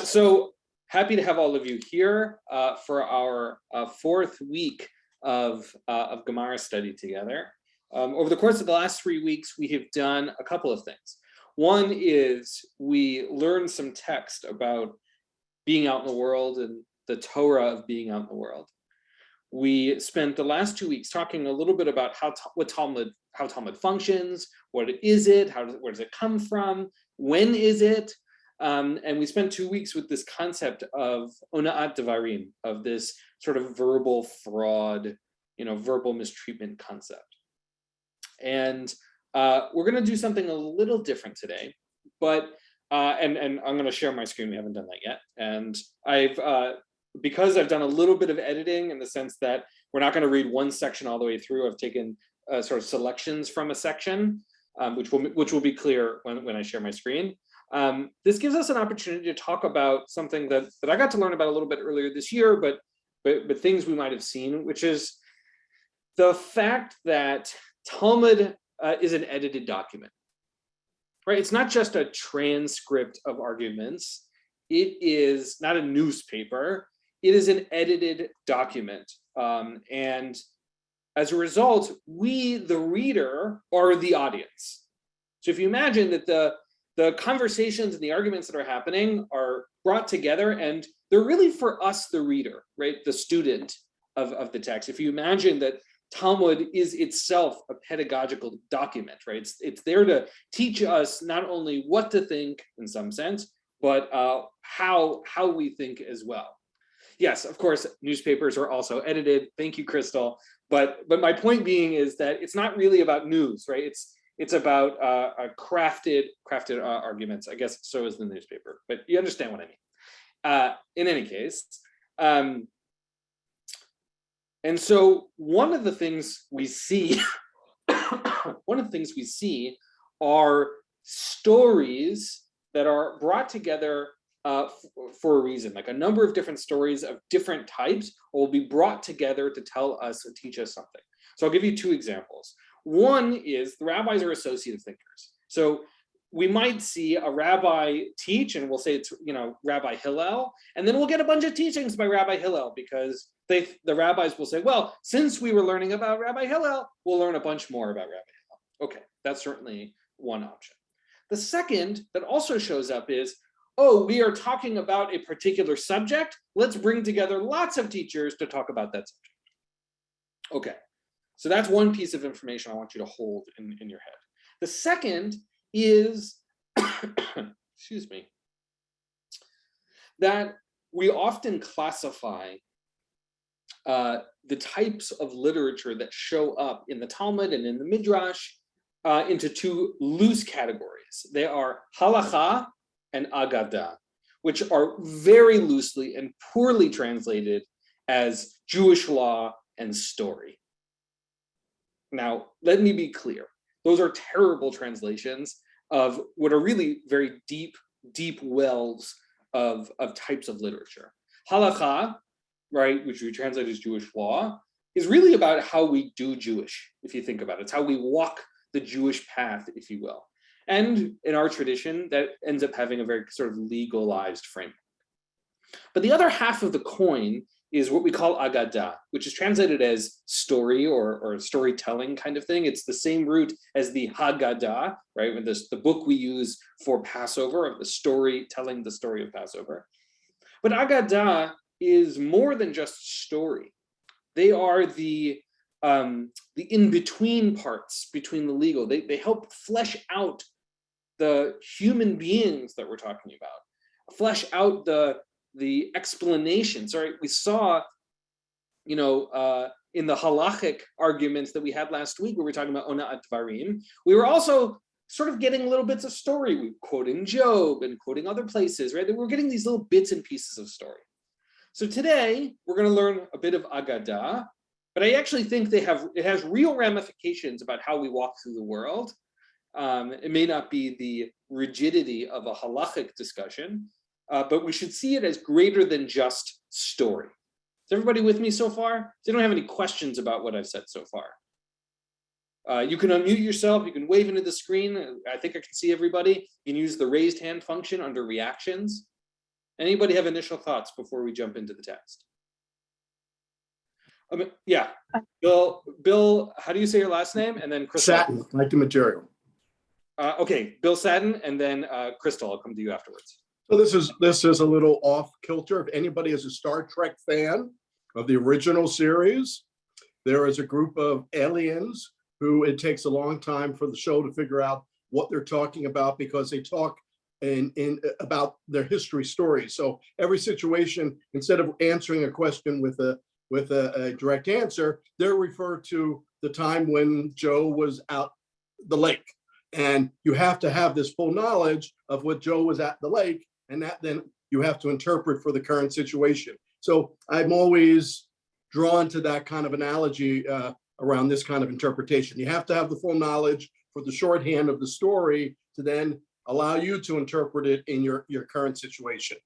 So happy to have all of you here for our fourth week of Gemara study together. Over the course of the last 3 weeks, we have done a couple of things. One is we learned some text about being out in the world and the Torah of being out in the world. We spent the last 2 weeks talking a little bit about how Talmud functions, what is it, where does it come from, when is it, and we spent 2 weeks with this concept of ona'at devarim, of this sort of verbal fraud, verbal mistreatment concept. And we're going to do something a little different today, but and I'm going to share my screen. We haven't done that yet, and because I've done a little bit of editing in the sense that we're not going to read one section all the way through. I've taken sort of selections from a section, which will be clear when I share my screen. This gives us an opportunity to talk about something that I got to learn about a little bit earlier this year, but things we might have seen, which is the fact that Talmud is an edited document, right? It's not just a transcript of arguments. It is not a newspaper. It is an edited document. And as a result, we, the reader, are the audience. So if you imagine that the conversations and the arguments that are happening are brought together and they're really for us, the reader, right? The student of the text. If you imagine that Talmud is itself a pedagogical document, right? It's there to teach us not only what to think in some sense, but how we think as well. Yes, of course, newspapers are also edited. Thank you, Crystal. But my point being is that it's not really about news, right? It's about crafted arguments. I guess so is the newspaper, but you understand what I mean. In any case, and so one of the things we see, are stories that are brought together for a reason. Like a number of different stories of different types will be brought together to tell us or teach us something. So I'll give you two examples. One is the rabbis are associative thinkers. So we might see a rabbi teach, and we'll say it's Rabbi Hillel, and then we'll get a bunch of teachings by Rabbi Hillel because the rabbis will say, well, since we were learning about Rabbi Hillel, we'll learn a bunch more about Rabbi Hillel. Okay, that's certainly one option. The second that also shows up is, oh, we are talking about a particular subject. Let's bring together lots of teachers to talk about that subject. Okay, so that's one piece of information I want you to hold in your head. The second is, excuse me, that we often classify the types of literature that show up in the Talmud and in the Midrash into two loose categories. They are halacha and agadah, which are very loosely and poorly translated as Jewish law and story. Now, let me be clear. Those are terrible translations of what are really very deep wells of types of literature. Halakha, right, which we translate as Jewish law, is really about how we do Jewish, if you think about it. It's how we walk the Jewish path, if you will. And in our tradition, that ends up having a very sort of legalized framework. But the other half of the coin is what we call agadah, which is translated as story or storytelling kind of thing. It's the same root as the Haggadah, right? When the book we use for Passover, of the story, telling the story of Passover. But agadah is more than just story. They are the in-between parts between the legal. They help flesh out the human beings that we're talking about, flesh out the explanations. Right? We saw, in the halachic arguments that we had last week, where we were talking about ona'at devarim, we were also sort of getting little bits of story. We were quoting Job and quoting other places, right? We're getting these little bits and pieces of story. So today we're going to learn a bit of agadah, but I actually think it has real ramifications about how we walk through the world. It may not be the rigidity of a halachic discussion, but we should see it as greater than just story. Is everybody with me so far? So you don't have any questions about what I've said so far. You can unmute yourself. You can wave into the screen. I think I can see everybody. You can use the raised hand function under reactions. Anybody have initial thoughts before we jump into the text? Yeah, Bill, how do you say your last name? And then Crystal. Satin, like the material. Okay, Bill Satin, and then Crystal, I'll come to you afterwards. So this is a little off kilter. If anybody is a Star Trek fan of the original series, there is a group of aliens who it takes a long time for the show to figure out what they're talking about, because they talk in about their history stories. So every situation, instead of answering a question with a direct answer, they're referred to the time when Joe was out the lake. And you have to have this full knowledge of what Joe was at the lake, and that then you have to interpret for the current situation. So I'm always drawn to that kind of analogy around this kind of interpretation. You have to have the full knowledge for the shorthand of the story to then allow you to interpret it in your current situation.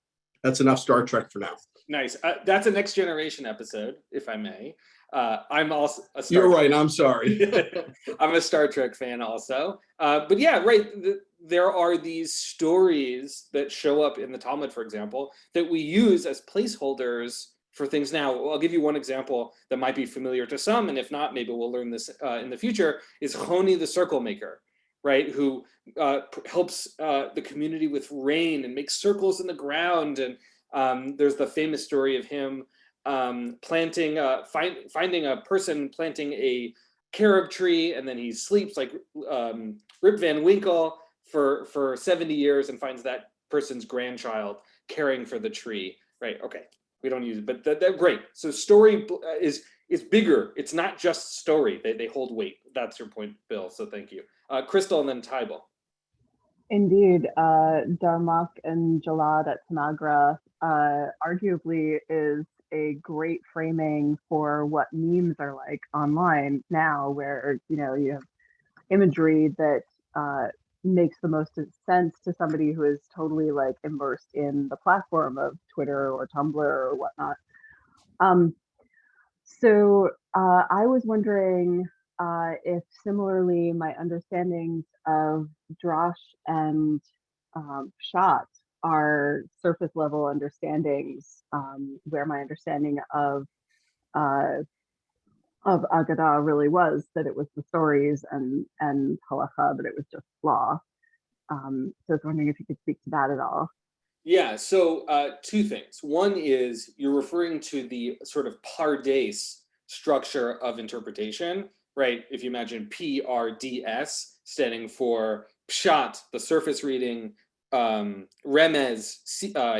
That's enough Star Trek for now. Nice. That's a Next Generation episode, if I may. I'm also a Star You're Trek. right. I'm sorry. I'm a Star Trek fan also. But yeah, right. There are these stories that show up in the Talmud, for example, that we use as placeholders for things now. I'll give you one example that might be familiar to some, and if not, maybe we'll learn this in the future, is Choni the circle maker, right? Who helps the community with rain and makes circles in the ground. And there's the famous story of him finding a person planting a carob tree, and then he sleeps like Rip Van Winkle for 70 years and finds that person's grandchild caring for the tree. Right? Okay, we don't use it, but they're great. So story is bigger. It's not just story. They hold weight. That's your point, Bill. So thank you, Crystal, and then Tybal. Indeed, Darmok and Jalad at Tanagra arguably is a great framing for what memes are like online now, where you have imagery that makes the most sense to somebody who is totally like immersed in the platform of Twitter or Tumblr or whatnot. So I was wondering if similarly my understandings of Drosh and Shot are surface level understandings, where my understanding of Agadah really was that it was the stories, and halacha that it was just law. So I was wondering if you could speak to that at all. Yeah, so two things. One is you're referring to the sort of pardes structure of interpretation, right? If you imagine PRDS standing for pshat, the surface reading, remez,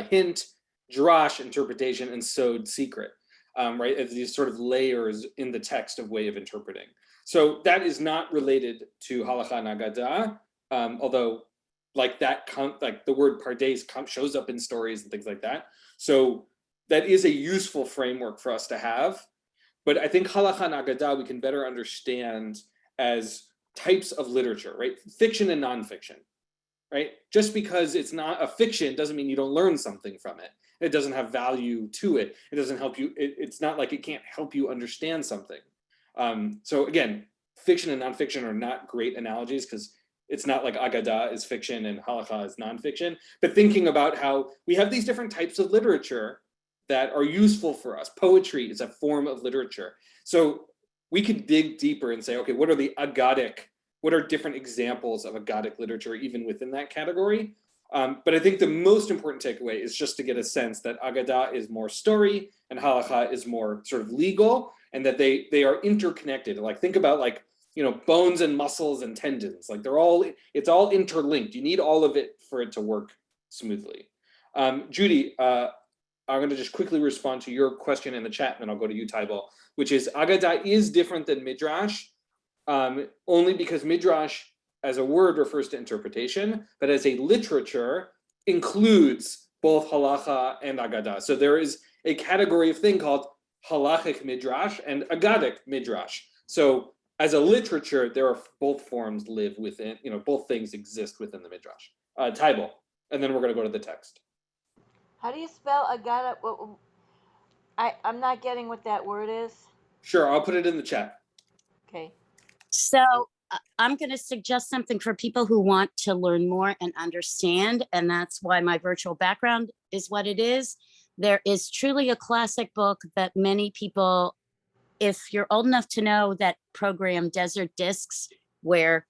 hint, drash, interpretation, and sod, secret, right? As these sort of layers in the text of way of interpreting. So that is not related to halacha and agadah, although like the word pardes shows up in stories and things like that. So that is a useful framework for us to have. But I think halacha and agadah we can better understand as types of literature, right? Fiction and nonfiction, right? Just because it's not a fiction doesn't mean you don't learn something from it. It doesn't have value to it. It doesn't help you. It's not like it can't help you understand something. So again, fiction and nonfiction are not great analogies because it's not like Agadah is fiction and halacha is nonfiction, but thinking about how we have these different types of literature that are useful for us. Poetry is a form of literature. So we could dig deeper and say, okay, what are different examples of Aggadic literature even within that category? But I think the most important takeaway is just to get a sense that Agadah is more story and halacha is more sort of legal, and that they are interconnected. Like think about like, bones and muscles and tendons, like it's all interlinked. You need all of it for it to work smoothly. Judy, I'm going to just quickly respond to your question in the chat, and then I'll go to you, Tybal, which is Agadah is different than Midrash, only because Midrash as a word refers to interpretation, but as a literature includes both halacha and Agadah. So there is a category of thing called halachic Midrash and Aggadic Midrash. So as a literature, there are both forms live within, both things exist within the Midrash. Tybal, and then we're going to go to the text. How do you spell Agadah? I'm not getting what that word is. Sure, I'll put it in the chat. Okay. So I'm going to suggest something for people who want to learn more and understand, and that's why my virtual background is what it is. There is truly a classic book that many people, if you're old enough to know that program Desert Discs, where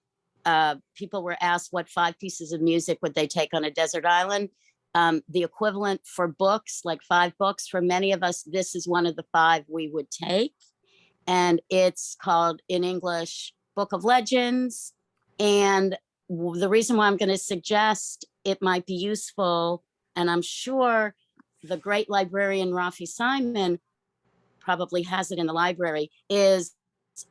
people were asked what 5 pieces of music would they take on a desert island, the equivalent for books, like 5 books, for many of us, this is one of the 5 we would take. And it's called, in English, Book of Legends. And the reason why I'm going to suggest it might be useful, and I'm sure the great librarian Rafi Simon probably has it in the library, is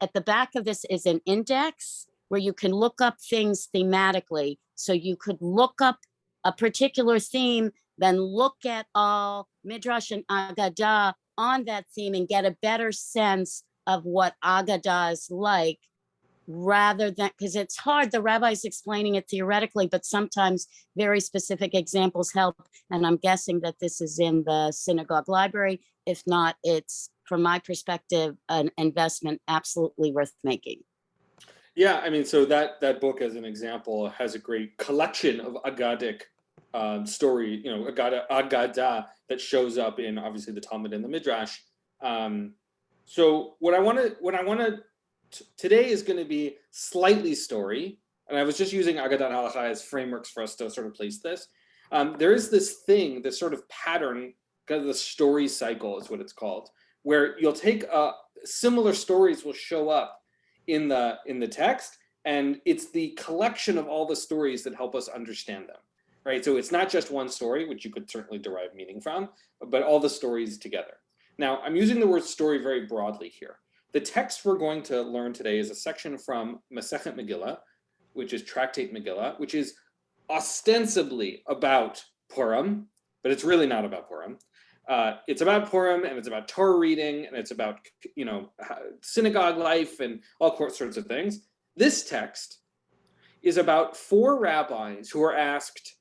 at the back of this is an index where you can look up things thematically. So you could look up a particular theme, then look at all Midrash and Agadah on that theme and get a better sense of what Agadah is like, rather than, because it's hard, the rabbi's explaining it theoretically, but sometimes very specific examples help. And I'm guessing that this is in the synagogue library. If not, it's, from my perspective, an investment absolutely worth making. Yeah, I mean, so that book, as an example, has a great collection of Agadic story, you know, Agadah that shows up in obviously the Talmud and the Midrash. So what I want to today is going to be slightly story, and I was just using Agadah and Halacha as frameworks for us to sort of place this. There is this thing, this sort of pattern, kind of the story cycle is what it's called, where you'll take similar stories will show up in the text, and it's the collection of all the stories that help us understand them, right? So it's not just one story, which you could certainly derive meaning from, but all the stories together. Now, I'm using the word story very broadly here. The text we're going to learn today is a section from Masechet Megillah, which is Tractate Megillah, which is ostensibly about Purim, but it's really not about Purim. It's about Purim, and it's about Torah reading, and it's about, you know, synagogue life and all sorts of things. This text is about 4 rabbis who are asked,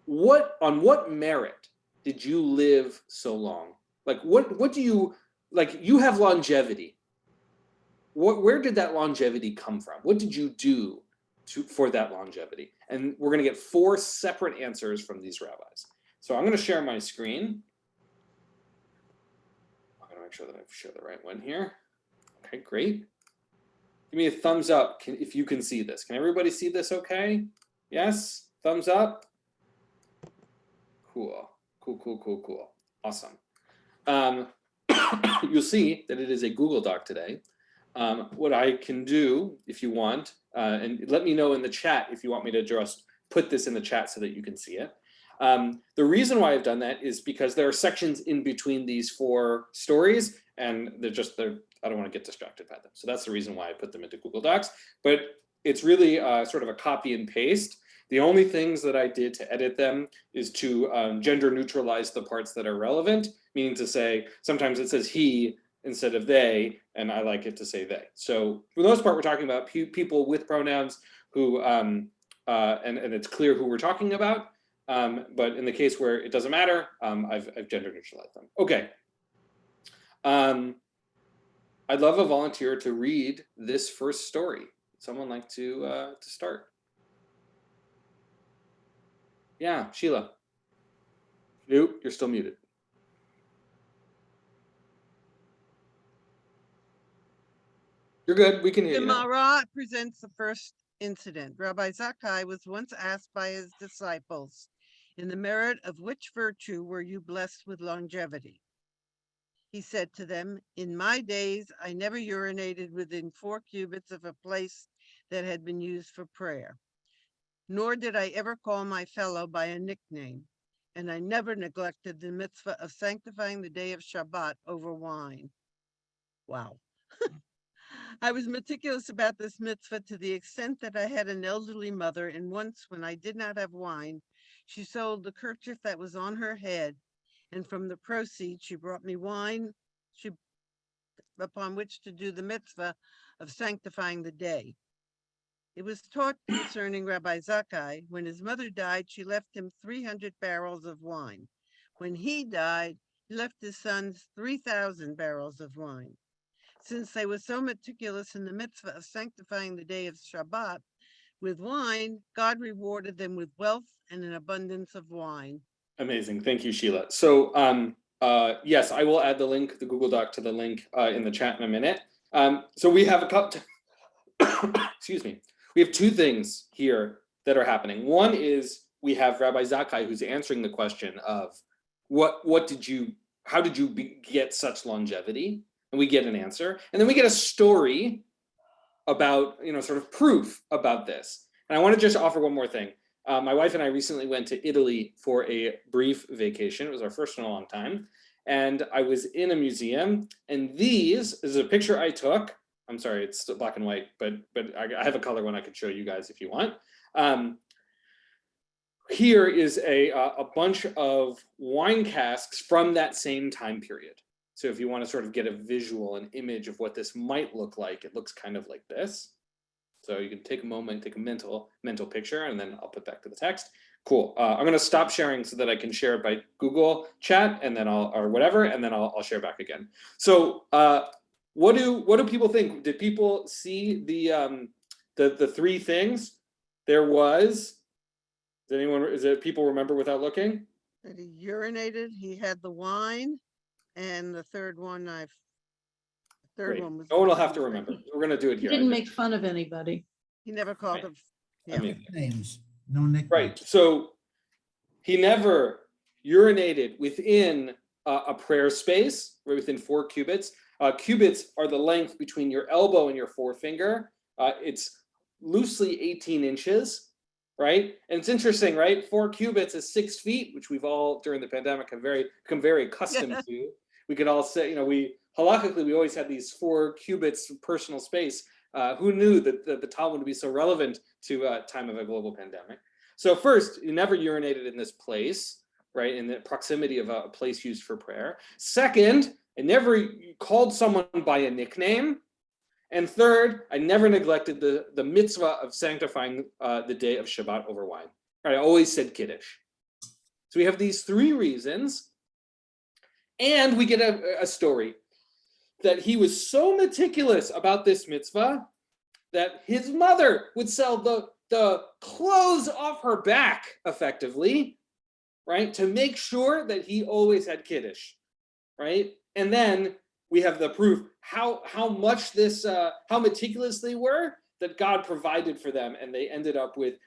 on what merit did you live so long? Like, what do you, like, you have longevity. Where did that longevity come from? What did you do for that longevity? And we're going to get 4 separate answers from these rabbis. So I'm going to share my screen. I'm going to make sure that I share the right one here. Okay, great. Give me a thumbs up if you can see this. Can everybody see this okay? Yes? Thumbs up? Cool. Cool. Awesome. You'll see that it is a Google Doc today. What I can do, if you want, and let me know in the chat if you want me to just put this in the chat so that you can see it. The reason why I've done that is because there are sections in between these 4 stories, and I don't want to get distracted by them. So that's the reason why I put them into Google Docs. But it's really sort of a copy and paste. The only things that I did to edit them is to gender neutralize the parts that are relevant, meaning to say, sometimes it says he instead of they, and I like it to say they. So for the most part, we're talking about people with pronouns who, and it's clear who we're talking about. But in the case where it doesn't matter, I've gender neutralized them. Okay. I'd love a volunteer to read this first story. Would someone like to start? Yeah, Sheila. Nope, you're still muted. You're good. We can hear you. The Gemara presents the first incident. Rabbi Zakkai was once asked by his disciples, "In the merit of which virtue were you blessed with longevity?" He said to them, "In my days, I never urinated within 4 cubits of a place that had been used for prayer. Nor did I ever call my fellow by a nickname, and I never neglected the mitzvah of sanctifying the day of Shabbat over wine." Wow. I was meticulous about this mitzvah to the extent that I had an elderly mother, and once when I did not have wine, she sold the kerchief that was on her head, and from the proceeds she brought me wine upon which to do the mitzvah of sanctifying the day. It was taught concerning Rabbi Zakkai, when his mother died, she left him 300 barrels of wine. When he died, he left his sons 3,000 barrels of wine. Since they were so meticulous in the mitzvah of sanctifying the day of Shabbat with wine, God rewarded them with wealth and an abundance of wine. Amazing. Thank you, Sheila. So yes, I will add the link, the Google Doc, to the link in the chat in a minute. So we have a couple, excuse me. We have two things here that are happening. One is we have Rabbi Zakkai, who's answering the question of how did you get such longevity? And we get an answer. And then we get a story about, sort of proof about this. And I want to just offer one more thing. My wife and I recently went to Italy for a brief vacation. It was our first in a long time. And I was in a museum, and this is a picture I took. I'm sorry, it's still black and white, but I have a color one I could show you guys if you want. Here is a bunch of wine casks from that same time period. So if you want to sort of get a visual, an image of what this might look like, it looks kind of like this. So you can take a moment, take a mental picture, and then I'll put back to the text. Cool. I'm going to stop sharing so that I can share it by Google Chat, and then I'll share back again. So what do people think? Did people see the three things? There was. People remember without looking? That he urinated. He had the wine, and the third one Great. one was. No one will have to remember. We're going to do it He here. didn't make fun of anybody. He never called Right. him. I mean, Names, no nicknames. right. So he never urinated within a prayer space, right, within 4 cubits. Cubits are the length between your elbow and your forefinger. It's loosely 18 inches, right? And it's interesting, right? 4 cubits is 6 feet, which we've all during the pandemic have become very accustomed to. We could all say, halakhically, we always had these 4 cubits of personal space. Who knew that the Talmud would be so relevant to a time of a global pandemic? So first, you never urinated in this place, right? In the proximity of a place used for prayer. Second, I never called someone by a nickname. And third, I never neglected the mitzvah of sanctifying the day of Shabbat over wine. Right, I always said Kiddush. So we have these 3 reasons. And we get a story that he was so meticulous about this mitzvah that his mother would sell the clothes off her back effectively, right? To make sure that he always had Kiddush, right? And then we have the proof how much how meticulous they were, that God provided for them, and they ended up with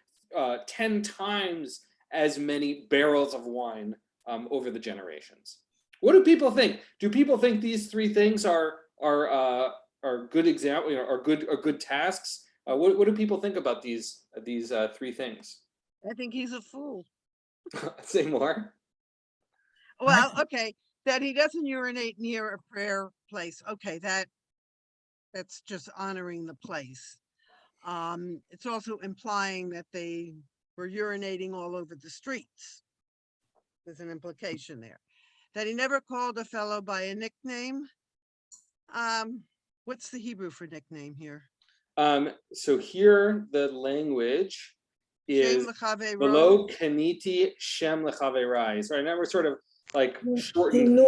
10 times as many barrels of wine over the generations. What do people think? Do people think these 3 things are good example, are good tasks? What do people think about these 3 things? I think he's a fool. Say more. Well, okay, that he doesn't urinate near a prayer place. Okay, that's just honoring the place. It's also implying that they were urinating all over the streets. There's an implication there. That he never called a fellow by a nickname. What's the Hebrew for nickname here? So here the language is below kaniti shem lechaverai. So now we're sort of like shortened.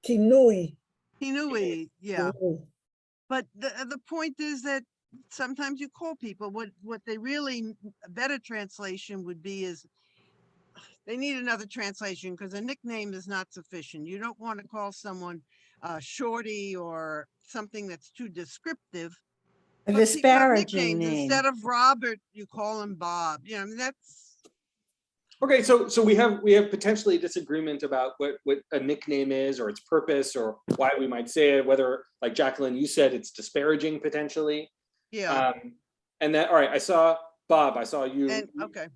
Kinui, yeah. But the point is that sometimes you call people what they really, a better translation would be is, they need another translation because a nickname is not sufficient. You don't want to call someone shorty or something that's too descriptive. A disparaging name. Instead of Robert, you call him Bob. I mean, that's Okay, so we have potentially disagreement about what a nickname is, or its purpose, or why we might say it. Whether, like Jacqueline, you said it's disparaging potentially. yeah. And then, all right, I saw Bob. I saw you. And okay.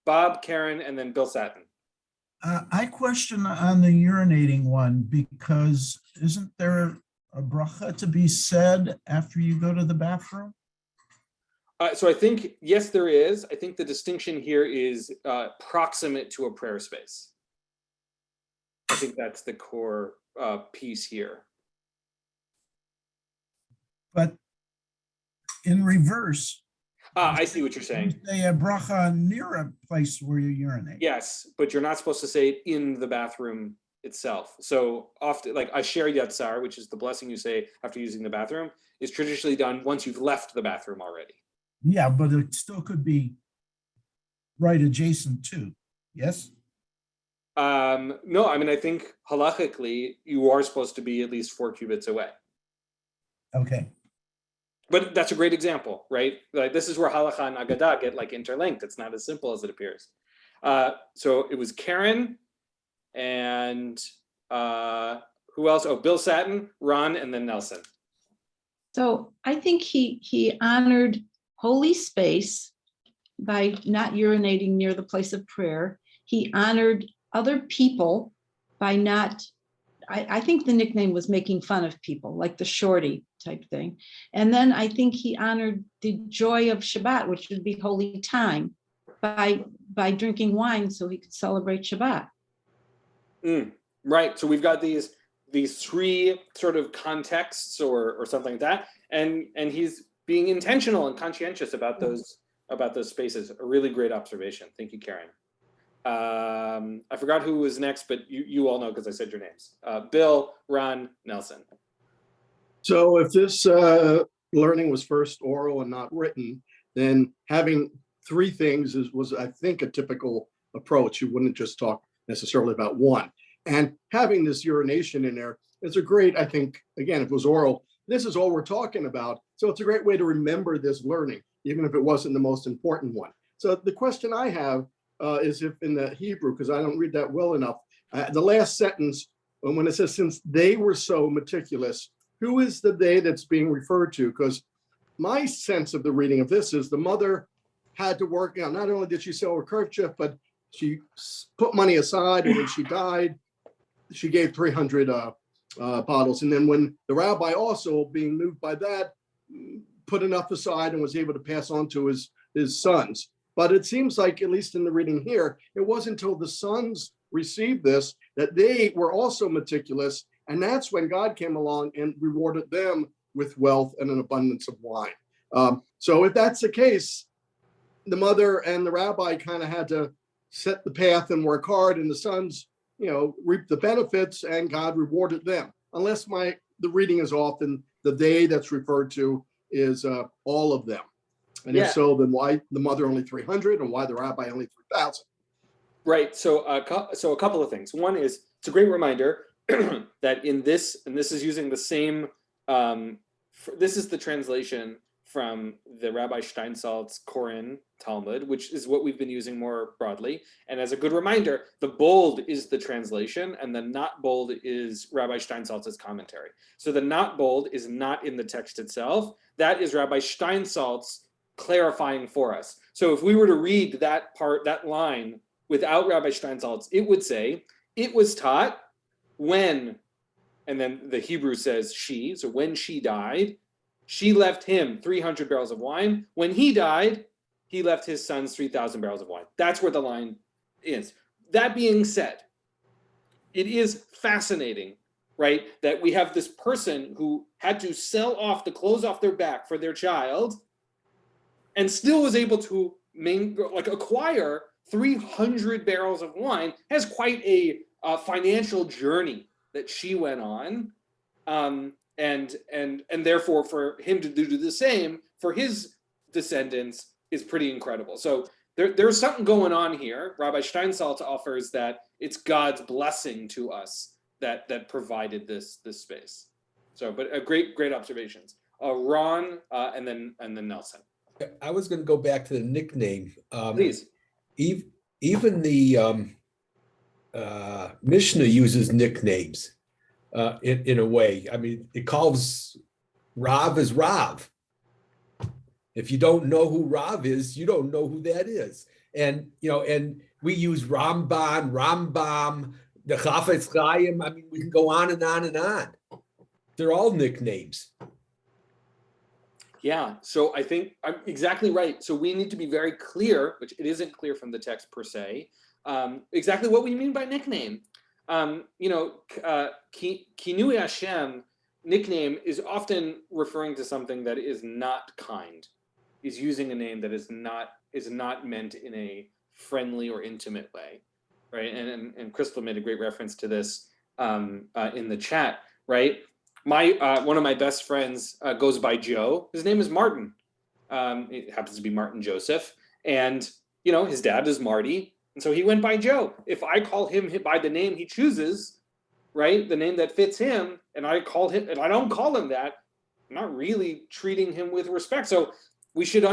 Bob, Karen, and then Bill Satin. I question on the urinating one, because isn't there a bracha to be said after you go to the bathroom? So I think, yes, there is. I think the distinction here is proximate to a prayer space. I think that's the core piece here. But in reverse. I see what you're saying. You say a bracha near a place where you urinate. Yes, but you're not supposed to say it in the bathroom itself. So often, like Asher Yatzar, which is the blessing you say after using the bathroom, is traditionally done once you've left the bathroom already. Yeah, but it still could be right adjacent to, yes? No, I mean, I think halachically, you are supposed to be at least 4 cubits away. Okay. But that's a great example, right? Like this is where halacha and agadah get like interlinked. It's not as simple as it appears. So it was Karen and who else? Oh, Bill Satin, Ron, and then Nelson. So I think he honored holy space by not urinating near the place of prayer. He honored other people by not, I think the nickname was making fun of people, like the shorty type thing. And then I think he honored the joy of Shabbat, which would be holy time, by drinking wine so he could celebrate Shabbat. Right. So we've got these 3 sort of contexts or something like that, and he's being intentional and conscientious about those spaces. A really great observation. Thank you, Karen. I forgot who was next, but you all know because I said your names. Bill, Ron, Nelson. So if this learning was first oral and not written, then having 3 things was, I think, a typical approach. You wouldn't just talk necessarily about one. And having this urination in there is a great, I think, again, if it was oral, this is all we're talking about. So it's a great way to remember this learning, even if it wasn't the most important one. So the question I have is if in the Hebrew, because I don't read that well enough, the last sentence, when it says, since they were so meticulous, who is the they that's being referred to? Because my sense of the reading of this is the mother had to work out. Not only did she sell her kerchief, but she put money aside, and when she died, she gave 300 bottles. And then when the rabbi, also being moved by that, put enough aside and was able to pass on to his sons. But it seems like, at least in the reading here, it wasn't until the sons received this that they were also meticulous. And that's when God came along and rewarded them with wealth and an abundance of wine. So if that's the case, the mother and the rabbi kind of had to set the path and work hard, and the sons, reap the benefits, and God rewarded them. Unless the reading is off, and the they that's referred to is all of them. And if so, then why the mother only 300, and why the rabbi only 3,000? Right. So a couple of things. One is, it's a great reminder that in this, and this is using the same, this is the translation from the Rabbi Steinsaltz Koren Talmud, which is what we've been using more broadly. And as a good reminder, the bold is the translation, and the not bold is Rabbi Steinsaltz's commentary. So the not bold is not in the text itself. That is Rabbi Steinsaltz clarifying for us. So if we were to read that part, that line, without Rabbi Steinsaltz, it would say, it was taught when, and then the Hebrew says she, so when she died, she left him 300 barrels of wine. When he died, he left his sons 3,000 barrels of wine. That's where the line is. That being said, it is fascinating, right, that we have this person who had to sell off the clothes off their back for their child and still was able to acquire 300 barrels of wine. Has quite a financial journey that she went on. And therefore, for him to do the same for his descendants is pretty incredible. So there's something going on here. Rabbi Steinsaltz offers that it's God's blessing to us that provided this space. So, but great observations. Ron and then Nelson. I was going to go back to the nickname. Please. Even the Mishnah uses nicknames. In a way, I mean, it calls Rav as Rav. If you don't know who Rav is, you don't know who that is. And and we use Rambam, the Chafetz Chaim. I mean, we can go on and on and on. They're all nicknames. Yeah, so I think I'm exactly right. So we need to be very clear, which it isn't clear from the text per se, exactly what we mean by nickname. Kinui Hashem, nickname, is often referring to something that is not kind, is using a name that is not meant in a friendly or intimate way, right? And Crystal made a great reference to this in the chat, right? One of my best friends goes by Joe. His name is Martin. It happens to be Martin Joseph, and his dad is Marty, and so he went by Joe. If I call him by the name he chooses, right, the name that fits him, and I don't call him that, I'm not really treating him with respect. So we should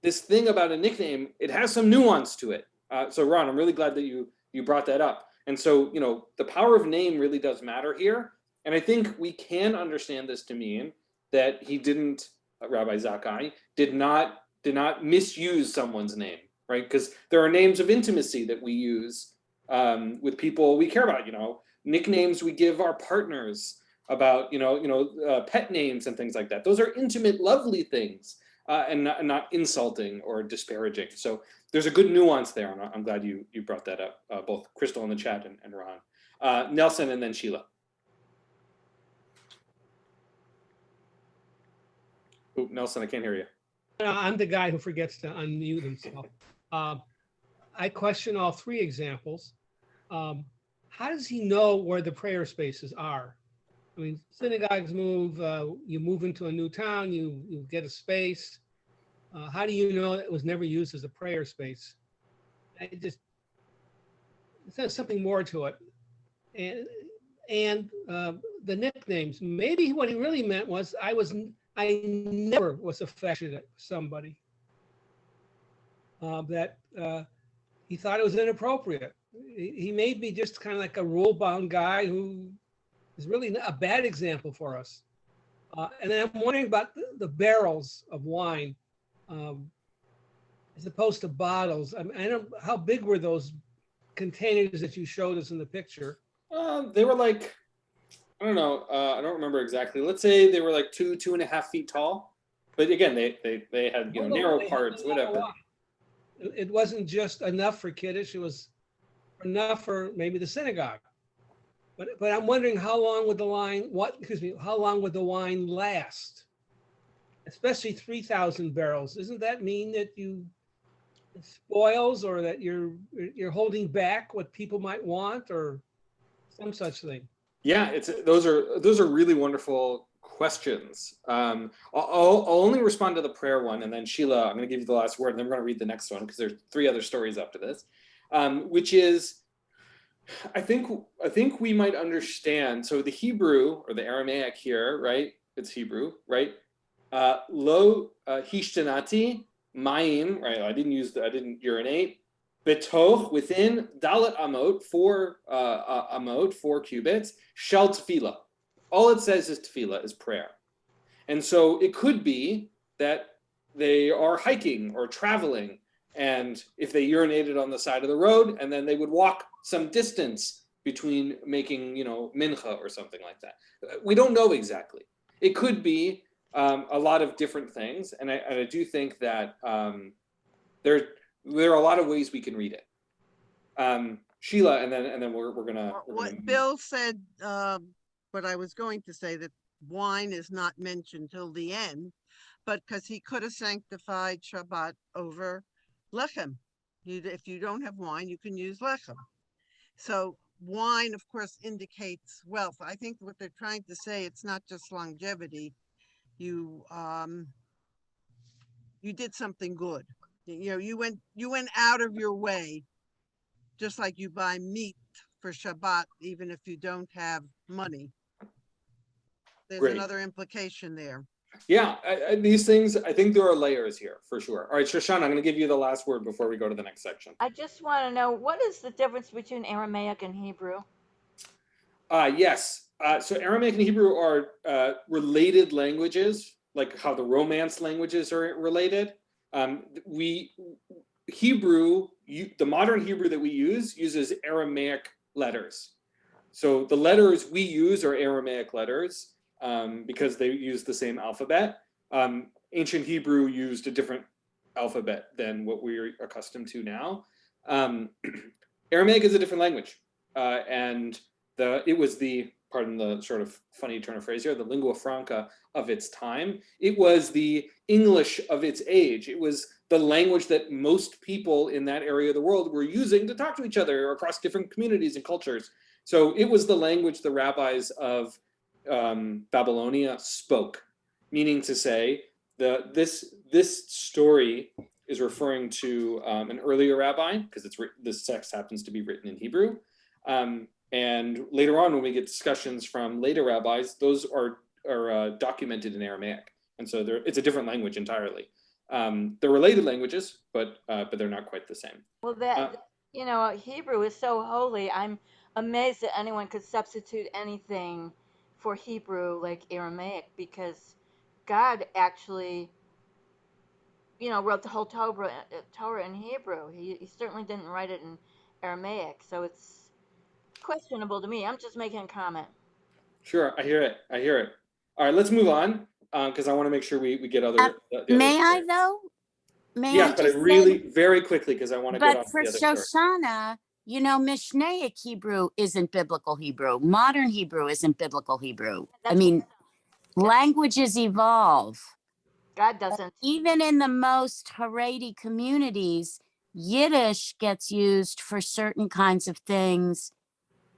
this thing about a nickname. It has some nuance to it. So Ron, I'm really glad that you brought that up. And so the power of name really does matter here. And I think we can understand this to mean that he didn't, Rabbi Zakkai, did not misuse someone's name, right? Because there are names of intimacy that we use with people we care about. Nicknames we give our partners, about pet names and things like that. Those are intimate, lovely things, and not insulting or disparaging. So there's a good nuance there, and I'm glad you brought that up, both Crystal in the chat and Ron. Nelson, and then Sheila. Oh, Nelson, I can't hear you. I'm the guy who forgets to unmute himself. I question all three examples. How does he know where the prayer spaces are? I mean, synagogues move, you move into a new town, you get a space. How do you know it was never used as a prayer space? There's something more to it. And the nicknames, maybe what he really meant was I never was affectionate to somebody. That he thought it was inappropriate. He made me just kind of like a rule-bound guy who is really a bad example for us. And then I'm wondering about the barrels of wine as opposed to bottles. I don't, how big were those containers that you showed us in the picture? They were like, I don't know, I don't remember exactly. Let's say they were like 2.5 feet tall. But again, they had narrow parts, whatever. It wasn't just enough for Kiddush, it was enough for maybe the synagogue. But I'm wondering how long would how long would the wine last? Especially 3,000 barrels. Doesn't that mean that it spoils, or that you're holding back what people might want, or some such thing? Yeah, those are really wonderful questions. I'll only respond to the prayer one, and then Sheila, I'm going to give you the last word, and then we're going to read the next one because there's 3 other stories after this, which is, I think we might understand. So the Hebrew or the Aramaic here, right? It's Hebrew, right? Lo hishtanati mayim, right? I didn't urinate. Betoch, within dalet amot, 4 amot, 4 cubits, shel tefillah. All it says is tefillah, is prayer. And so it could be that they are hiking or traveling, and if they urinated on the side of the road, and then they would walk some distance between making, mincha or something like that. We don't know exactly. It could be a lot of different things, and I do think that there are a lot of ways we can read it. Sheila, and then we're gonna. Bill said, what I was going to say, that wine is not mentioned till the end, but because he could have sanctified Shabbat over lechem. If you don't have wine, you can use lechem. So wine, of course, indicates wealth. I think what they're trying to say, it's not just longevity. You did something good. You went out of your way, just like you buy meat for Shabbat, even if you don't have money. There's Great. Another implication there. Yeah, these things, I think there are layers here for sure. All right, Shoshana, I'm going to give you the last word before we go to the next section. I just want to know, what is the difference between Aramaic and Hebrew? Yes. So Aramaic and Hebrew are related languages, like how the Romance languages are related. Hebrew, the modern Hebrew that we use uses Aramaic letters. So the letters we use are Aramaic letters because they use the same alphabet. Ancient Hebrew used a different alphabet than what we're accustomed to now. Aramaic is a different language, and it was the, pardon the sort of funny turn of phrase here, the lingua franca of its time. It was the English of its age. It was the language that most people in that area of the world were using to talk to each other across different communities and cultures. So it was the language the rabbis of Babylonia spoke, meaning to say this story is referring to an earlier rabbi, because this text happens to be written in Hebrew. And later on, when we get discussions from later rabbis, those are documented in Aramaic. And so it's a different language entirely. They're related languages, but they're not quite the same. Well, Hebrew is so holy. I'm amazed that anyone could substitute anything for Hebrew like Aramaic, because God actually, wrote the whole Torah in Hebrew. He certainly didn't write it in Aramaic, so it's questionable to me. I'm just making a comment. Sure, I hear it. All right, let's move on, because I want to make sure we get other. May I though? Yeah, but really very quickly, because I want to get on But for the other story. Shoshana, Mishnaic Hebrew isn't biblical Hebrew. Modern Hebrew isn't biblical Hebrew. Languages evolve. God doesn't. Even in the most Haredi communities, Yiddish gets used for certain kinds of things,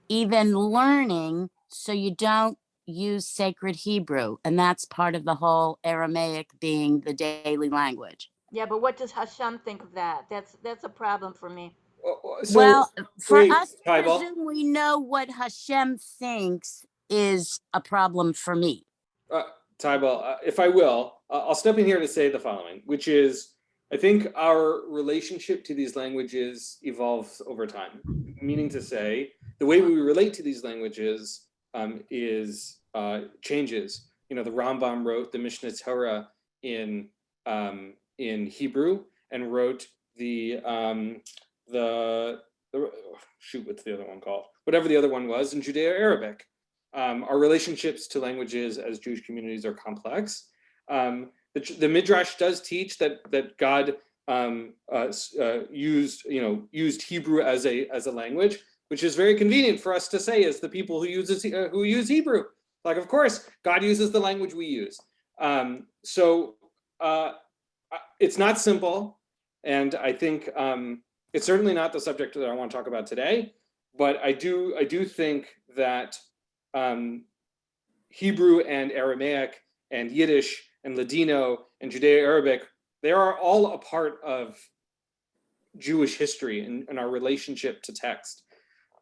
even learning, so you don't use sacred Hebrew. And that's part of the whole Aramaic being the daily language. Yeah, but what does Hashem think of that? That's a problem for me. Well, for us to presume we know what Hashem thinks is a problem for me. Tybal, if I will, I'll step in here to say the following, which is, I think our relationship to these languages evolves over time, meaning to say, the way we relate to these languages changes. The Rambam wrote the Mishnah Torah in Hebrew, and wrote what's the other one called? Whatever the other one was, in Judeo-Arabic. Our relationships to languages as Jewish communities are complex. The Midrash does teach that God used Hebrew as a language, which is very convenient for us to say as the people who use Hebrew. Like, of course, God uses the language we use. So it's not simple, and I think it's certainly not the subject that I want to talk about today. But I do think that Hebrew and Aramaic and Yiddish and Ladino and Judeo-Arabic, they are all a part of Jewish history and our relationship to text.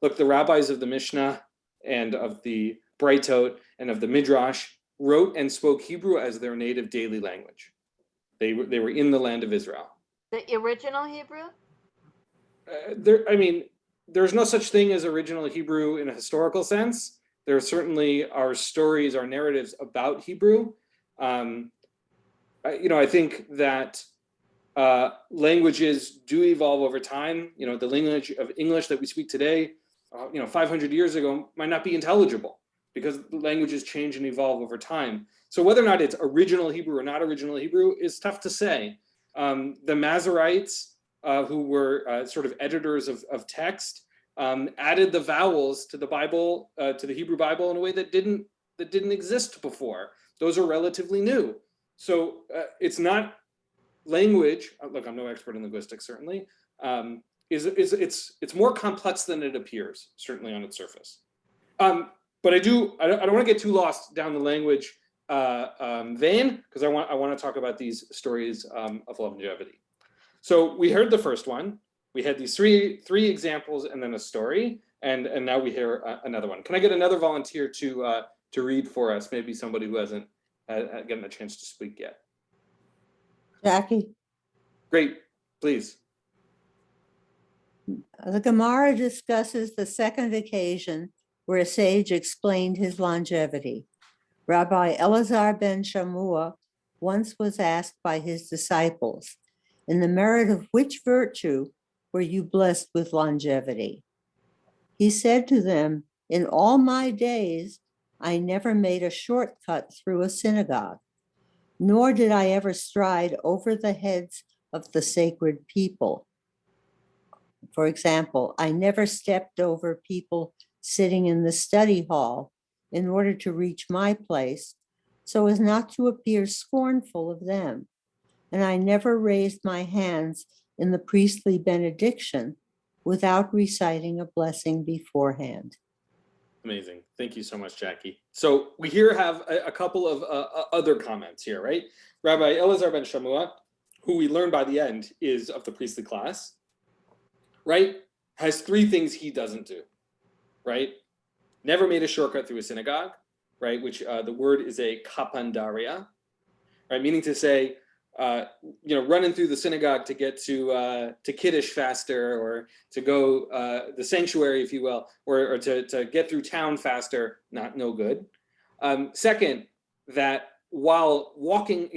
Look, the rabbis of the Mishnah and of the Braitot and of the Midrash wrote and spoke Hebrew as their native daily language. They were in the land of Israel. The original Hebrew? There's no such thing as original Hebrew in a historical sense. There certainly are stories, are narratives about Hebrew. I think that languages do evolve over time. The language of English that we speak today, 500 years ago might not be intelligible, because languages change and evolve over time. So whether or not it's original Hebrew or not original Hebrew is tough to say. The Masoretes, who were sort of editors of text, added the vowels to the Bible, to the Hebrew Bible, in a way that didn't exist before. Those are relatively new. So it's not language. Look, I'm no expert in linguistics, certainly. It's more complex than it appears, certainly on its surface. But I don't want to get too lost down the language vein, because I want to talk about these stories of longevity. So we heard the first one. We had these three examples and then a story, and now we hear another one. Can I get another volunteer to read for us? Maybe somebody who hasn't gotten a chance to speak yet. Jackie. Great, please. The Gemara discusses the second occasion where a sage explained his longevity. Rabbi Elazar ben Shammua once was asked by his disciples, "In the merit of which virtue were you blessed with longevity?" He said to them, "In all my days, I never made a shortcut through a synagogue, nor did I ever stride over the heads of the sacred people. For example, I never stepped over people sitting in the study hall in order to reach my place, so as not to appear scornful of them. And I never raised my hands in the priestly benediction without reciting a blessing beforehand." Amazing. Thank you so much, Jackie. So we here have a couple of other comments here, right? Rabbi Elazar ben Shamua, who we learn by the end is of the priestly class, right? Has three things he doesn't do, right? Never made a shortcut through a synagogue, right? Which the word is a kapandaria, right? Meaning to say, running through the synagogue to get to Kiddush faster, or to go the sanctuary, if you will, or to get through town faster, no good. Second, that while walking,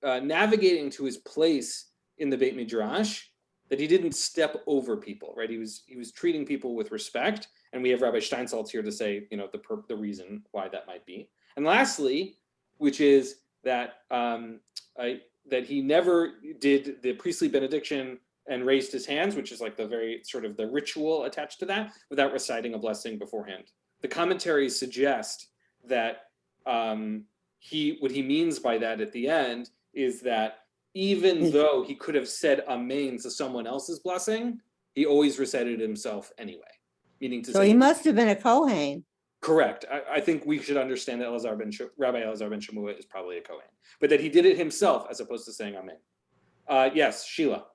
navigating to his place in the Beit Midrash, that he didn't step over people, right? He was treating people with respect, and we have Rabbi Steinsaltz here to say, the reason why that might be. And lastly, which is that that he never did the priestly benediction and raised his hands, which is like the very sort of the ritual attached to that, without reciting a blessing beforehand. The commentaries suggest that what he means by that at the end is that even though he could have said amen to someone else's blessing, he always recited it himself anyway. Meaning to So say, he must have been a Kohen. correct. I think we should understand that Rabbi Elazar ben Shamua is probably a Kohen, but that he did it himself as opposed to saying amen. Yes, Sheila.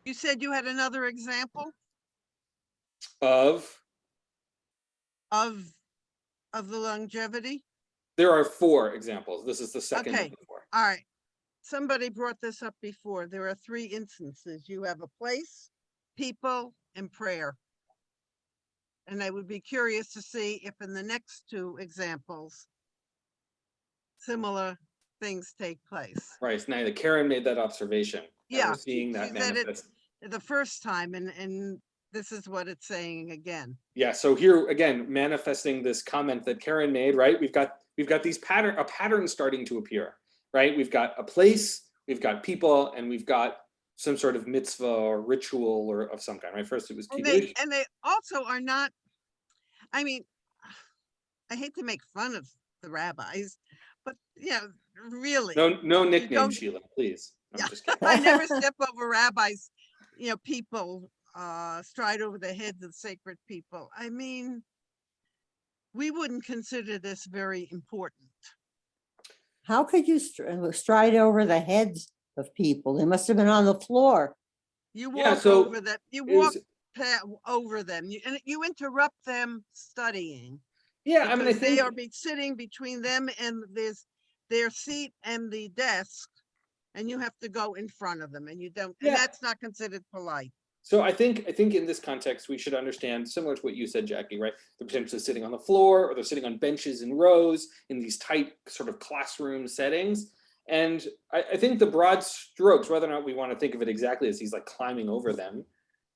You said you had another example Of the longevity? There are 4 examples. This is the second Okay. of the 4. All right. Somebody brought this up before. There are 3 instances. You have a place, people, and prayer. And I would be curious to see if in the next 2 examples, similar things take place. Right. So now Karen made that observation. And Yeah, we're seeing that she said it manifest. the first time, and this is what it's saying again. Yeah. So here again, manifesting this comment that Karen made. Right. We've got these a pattern starting to appear. Right. We've got a place, we've got people, and we've got some sort of mitzvah or ritual or of some kind. Right. First it was kiddush. And they also are not. I mean, I hate to make fun of the rabbis, but really. No nickname, Sheila, please. I'm just kidding. I never step over rabbis. People stride over the heads of sacred people. I mean, we wouldn't consider this very important. How could you stride over the heads of people? They must have been on the floor. You walk over them. You walk over them, and you interrupt them studying. Yeah, I mean, I think they are sitting between them and their seat and the desk, and you have to go in front of them, and you don't. And that's not considered polite. So I think in this context, we should understand, similar to what you said, Jackie, right? They're potentially sitting on the floor, or they're sitting on benches in rows in these tight sort of classroom settings. And I think the broad strokes, whether or not we want to think of it exactly as he's like climbing over them,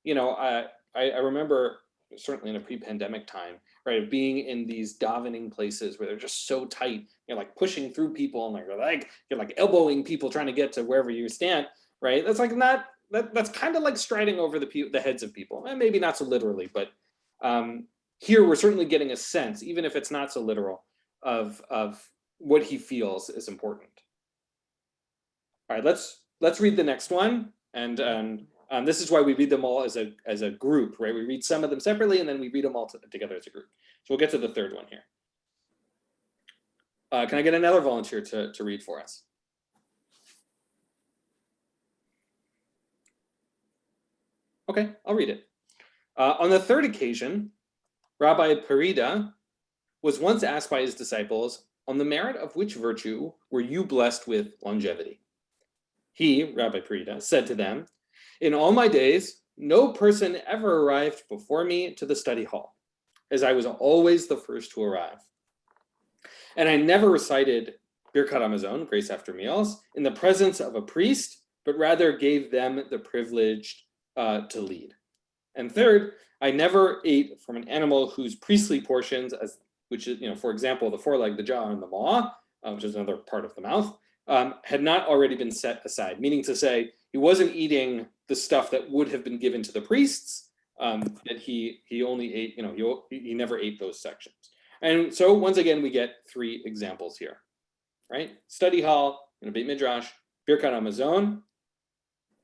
I remember certainly in a pre-pandemic time, right, of being in these davening places where they're just so tight, you're like pushing through people, and you're like elbowing people trying to get to wherever you stand, right? That's like not. That's kind of like striding over the heads of people, and maybe not so literally, but here we're certainly getting a sense, even if it's not so literal, of what he feels is important. All right, let's read the next one, and this is why we read them all as a group, right? We read some of them separately, and then we read them all together as a group. So we'll get to the third one here. Can I get another volunteer to read for us? Okay, I'll read it. On the third occasion, Rabbi Perida was once asked by his disciples, on the merit of which virtue were you blessed with longevity? He, Rabbi Perida, said to them, in all my days, no person ever arrived before me to the study hall, as I was always the first to arrive. And I never recited Birkat Hamazon, grace after meals, in the presence of a priest, but rather gave them the privilege to lead. And third, I never ate from an animal whose priestly portions, which is, for example, the foreleg, the jaw, and the maw, which is another part of the mouth, had not already been set aside. Meaning to say, he wasn't eating the stuff that would have been given to the priests. That he only ate, he never ate those sections. And so once again, we get 3 examples here, right? Study hall, Beit Midrash, Birkat Hamazon,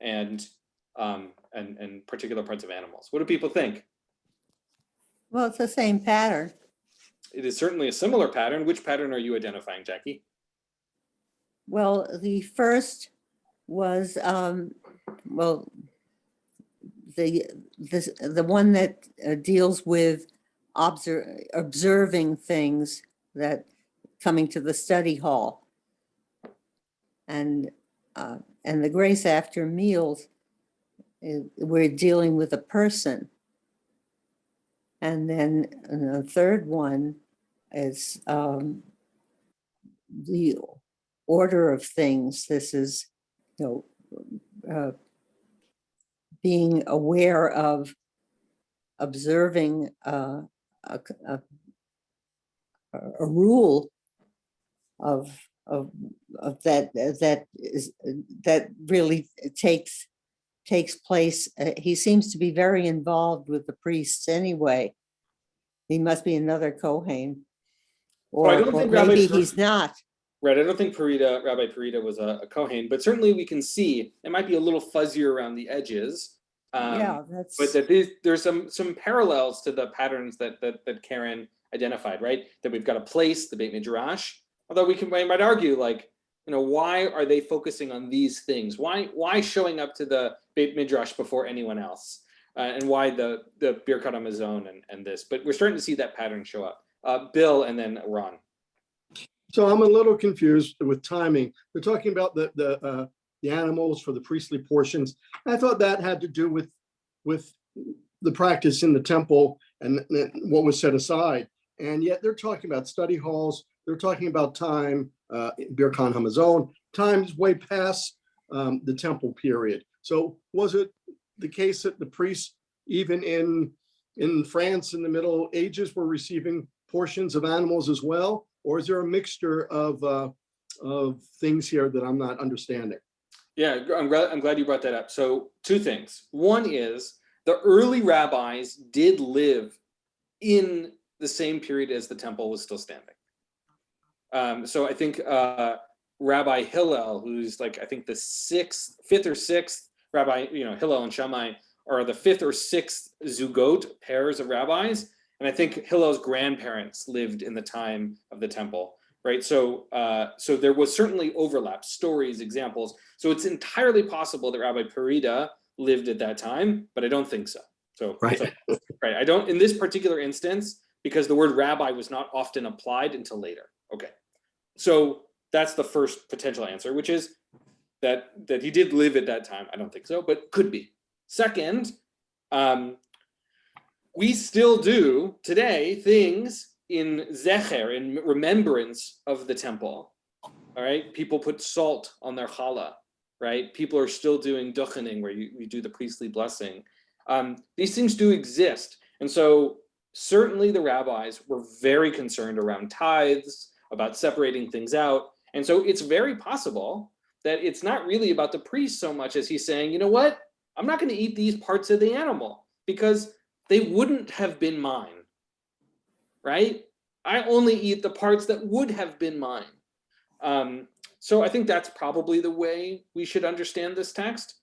and and particular parts of animals. What do people think? Well, it's the same pattern. It is certainly a similar pattern. Which pattern are you identifying, Jackie? Well, the first was, well, the one that deals with observing things that coming to the study hall. And the grace after meals, we're dealing with a person. And then the third one is the order of things. This is, being aware of observing a rule of that really takes place. He seems to be very involved with the priests anyway. He must be another Kohen, Well, I or don't think maybe Rabbi he's not. Right, I don't think Rabbi Parida was a Kohen, but certainly we can see it might be a little fuzzier around the edges. Yeah, But that there's some parallels to the patterns that Karen identified, right? That we've got a place, the Beit Midrash. Although we might argue, like, why are they focusing on these things? Why showing up to the Beit Midrash before anyone else? And why the Birkat Hamazon and this? But we're starting to see that pattern show up. Bill and then Ron. So I'm a little confused with timing. They're talking about the animals for the priestly portions. I thought that had to do with the practice in the temple and what was set aside. And yet they're talking about study halls. They're talking about time, Birkat Hamazon, times way past the temple period. So was it the case that the priests, even in France in the Middle Ages, were receiving portions of animals as well? Or is there a mixture of things here that I'm not understanding? Yeah, I'm glad you brought that up. So two things. One is the early rabbis did live in the same period as the temple was still standing. So I think Rabbi Hillel, who's like, I think the fifth or sixth Rabbi, Hillel and Shammai are the fifth or sixth zugot, pairs of rabbis. And I think Hillel's grandparents lived in the time of the temple, right? So there was certainly overlap, stories, examples. So it's entirely possible that Rabbi Parida lived at that time, but I don't think so. Right. Right. I don't, in this particular instance, because the word rabbi was not often applied until later. Okay. So that's the first potential answer, which is that he did live at that time. I don't think so, but could be. Second, we still do today things in zecher, in remembrance of the temple. All right, people put salt on their challah, right? People are still doing duchening, where you do the priestly blessing. These things do exist. And so certainly the rabbis were very concerned around tithes, about separating things out. And so it's very possible that it's not really about the priest so much as he's saying, you know what? I'm not going to eat these parts of the animal because they wouldn't have been mine, right? I only eat the parts that would have been mine. So I think that's probably the way we should understand this text.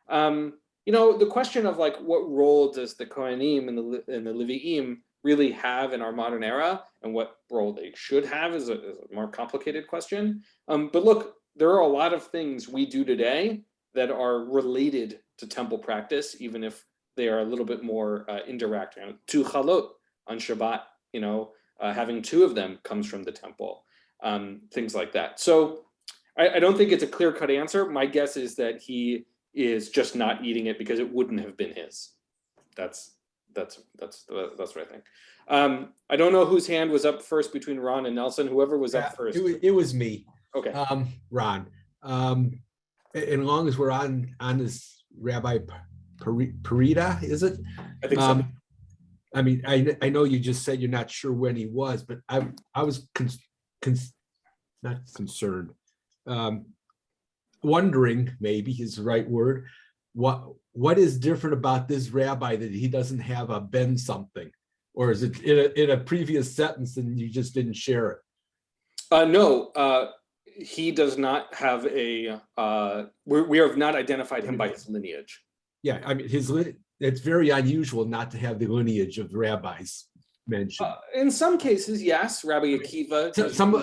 The question of like, what role does the Kohanim and the Levi'im really have in our modern era, and what role they should have is a more complicated question. But look, there are a lot of things we do today that are related to temple practice, even if they are a little bit more indirect. Two chalot on Shabbat, having two of them comes from the temple, things like that. So I don't think it's a clear-cut answer. My guess is that he is just not eating it because it wouldn't have been his. That's what I think. I don't know whose hand was up first between Ron and Nelson. Whoever was up first. It was me. Okay. Ron. As long as we're on this Rabbi Parida, is it? I think so. I mean, I know you just said you're not sure when he was, but I was not concerned. Wondering, maybe is the right word. What is different about this rabbi that he doesn't have a ben something, or is it in a previous sentence and you just didn't share it? No, he does not have a. We have not identified him by his lineage. Yeah, I mean, it's very unusual not to have the lineage of rabbis mentioned. In some cases, yes, Rabbi Akiva.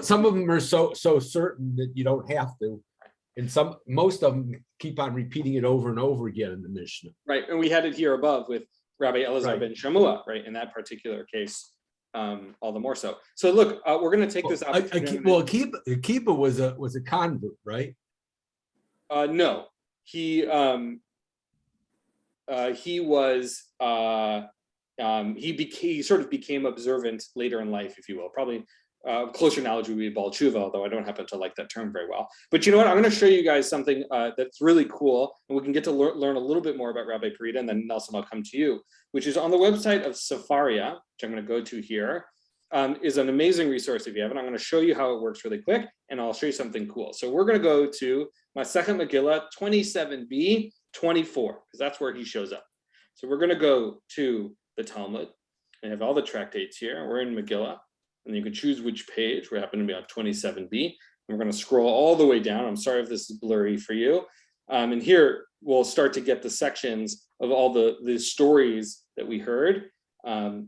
Some of them are so certain that you don't have to, and most of them keep on repeating it over and over again in the Mishnah. Right, and we had it here above with Rabbi Elazar ben Shamua, right? In that particular case, all the more so. So look, we're going to take this opportunity. Akiva was a convert, right? No, he was. He sort of became observant later in life, if you will. Probably closer knowledge would be Baal Tshuva, although I don't happen to like that term very well. But you know what? I'm going to show you guys something that's really cool, and we can get to learn a little bit more about Rabbi Parida, and then Nelson, I'll come to you, which is on the website of Sefaria, which I'm going to go to here, is an amazing resource if you haven't. I'm going to show you how it works really quick, and I'll show you something cool. So we're going to go to Masechet Megillah 27b 24, because that's where he shows up. So we're going to go to the Talmud. I have all the tractates here. We're in Megillah, and you can choose which page. We happen to be on 27b. And we're going to scroll all the way down. I'm sorry if this is blurry for you. And here we'll start to get the sections of all the stories that we heard.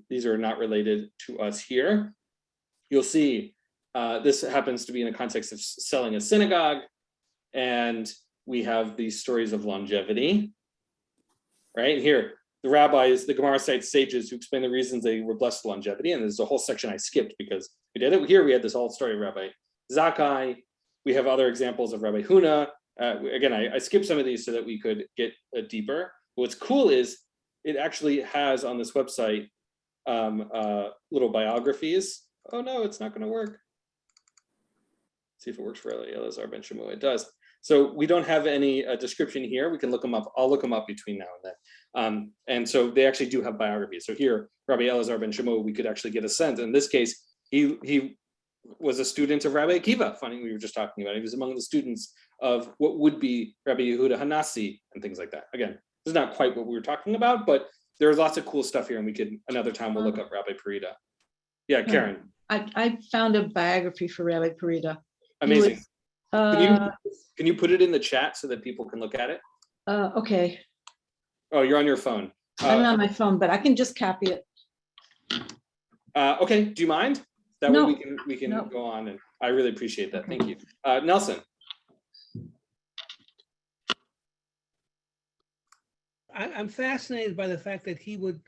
These are not related to us here. You'll see this happens to be in the context of selling a synagogue, and we have these stories of longevity. Right here, the rabbis, the Gemara cites sages who explain the reasons they were blessed with longevity, and there's a whole section I skipped because we did it. Here we had this whole story of Rabbi Zakkai. We have other examples of Rabbi Huna. Again, I skipped some of these so that we could get deeper. What's cool is it actually has on this website little biographies. Oh no, it's not going to work. Let's see if it works for Elazar ben Shmuel. It does. So we don't have any description here. We can look them up. I'll look them up between now and then. And so they actually do have biographies. So here, Rabbi Elazar ben Shmuel, we could actually get a sense. In this case, he was a student of Rabbi Akiva. Funny, we were just talking about it. He was among the students of what would be Rabbi Yehuda Hanassi and things like that. Again, this is not quite what we were talking about, but there's lots of cool stuff here, and we could another time we'll look up Rabbi Parida. Yeah, Karen. I found a biography for Rabbi Parida. Amazing. Can you put it in the chat so that people can look at it? Okay. Oh, you're on your phone. I'm on my phone, but I can just copy it. Okay. Do you mind? That No. way we can No. go on, and I really appreciate that. Thank you, Nelson. I'm fascinated by the fact that he would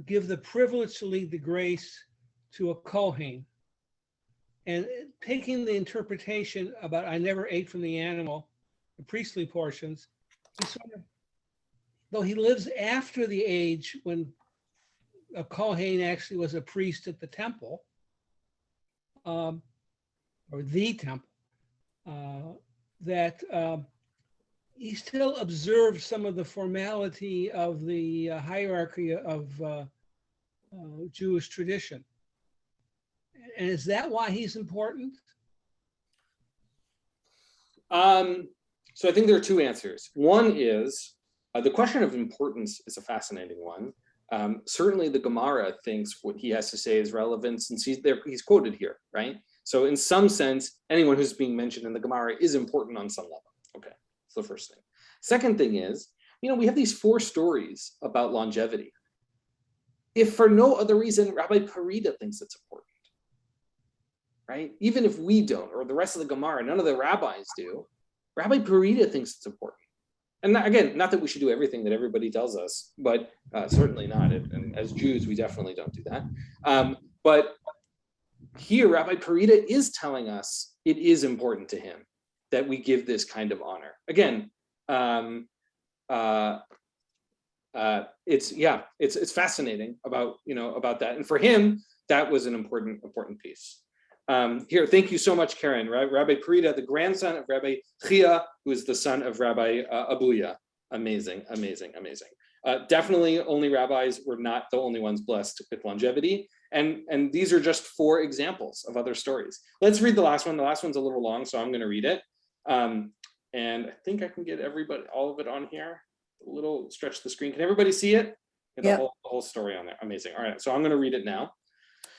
give the privilege to lead the grace to a Kohen, and taking the interpretation about I never ate from the animal, the priestly portions, he sort of, though he lives after the age when a Kohen actually was a priest at the temple, or the temple, that he still observed some of the formality of the hierarchy of Jewish tradition. And is that why he's important? So I think there are two answers. One is the question of importance is a fascinating one. Certainly the Gemara thinks what he has to say is relevant since he's quoted here, right? So in some sense, anyone who's being mentioned in the Gemara is important on some level. Okay, that's the first thing. Second thing is, we have these 4 stories about longevity. If for no other reason, Rabbi Parida thinks it's important, right? Even if we don't, or the rest of the Gemara, none of the rabbis do, Rabbi Parida thinks it's important. And again, not that we should do everything that everybody tells us, but certainly not. And as Jews, we definitely don't do that. But here, Rabbi Parida is telling us it is important to him that we give this kind of honor. Again, it's fascinating about that. And for him, that was an important piece. Here, thank you so much, Karen. Rabbi Parida, the grandson of Rabbi Chia, who is the son of Rabbi Abuya. Amazing. Definitely only rabbis were not the only ones blessed with longevity. And these are just 4 examples of other stories. Let's read the last one. The last one's a little long, so I'm going to read it. And I think I can get all of it on here. A little stretch the screen. Can everybody see it? Yeah. The whole story on there. Amazing. All right, so I'm going to read it now.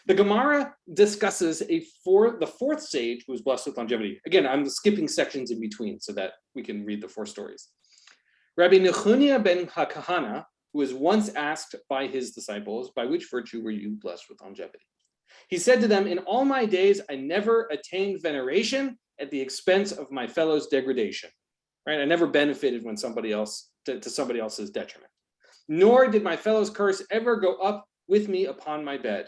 The Gemara discusses the 4th sage who was blessed with longevity. Again, I'm skipping sections in between so that we can read the 4 stories. Rabbi Nechunia ben HaKahana, who was once asked by his disciples, by which virtue were you blessed with longevity? He said to them, in all my days, I never attained veneration at the expense of my fellows' degradation, right? I never benefited when somebody else, to somebody else's detriment. Nor did my fellows' curse ever go up with me upon my bed.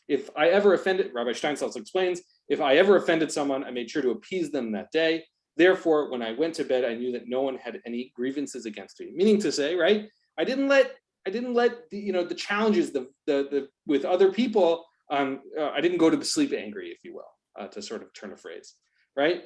If I ever offended, Rabbi Steinsaltz explains, if I ever offended someone, I made sure to appease them that day. Therefore, when I went to bed, I knew that no one had any grievances against me. Meaning to say, right? I didn't let the challenges with other people. I didn't go to sleep angry, if you will, to sort of turn a phrase, right?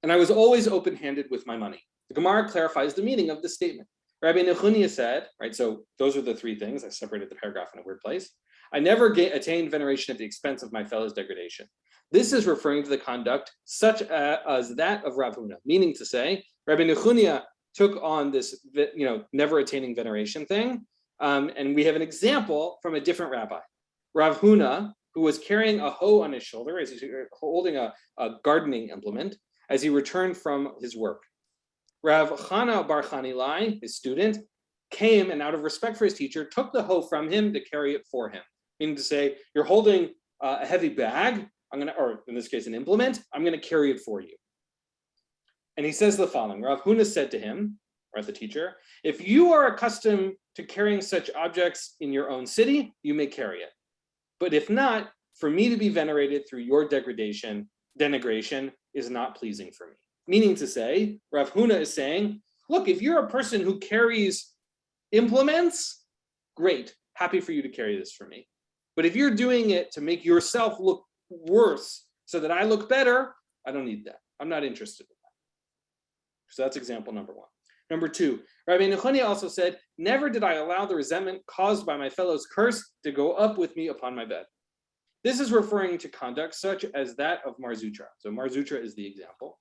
And I was always open-handed with my money. The Gemara clarifies the meaning of this statement. Rabbi Nechunia said, right? So those are the three things. I separated the paragraph in a weird place. I never attained veneration at the expense of my fellows' degradation. This is referring to the conduct such as that of Rav Huna, meaning to say, Rabbi Nechunia took on this, never attaining veneration thing, and we have an example from a different rabbi, Rav Huna, who was carrying a hoe on his shoulder as he's holding a gardening implement as he returned from his work. Rav Chana Bar Chanilai, his student, came and out of respect for his teacher, took the hoe from him to carry it for him. Meaning to say, you're holding a heavy bag, or in this case, an implement, I'm gonna carry it for you. And he says the following, Rav Huna said to him, or the teacher, if you are accustomed to carrying such objects in your own city, you may carry it. But if not, for me to be venerated through your denigration is not pleasing for me. Meaning to say, Rav Huna is saying, look, if you're a person who carries implements, great, happy for you to carry this for me. But if you're doing it to make yourself look worse so that I look better, I don't need that. I'm not interested in that. So that's example number one. Number two, Rabbi Nechunia also said, never did I allow the resentment caused by my fellow's curse to go up with me upon my bed. This is referring to conduct such as that of Mar Zutra. So Mar Zutra is the example.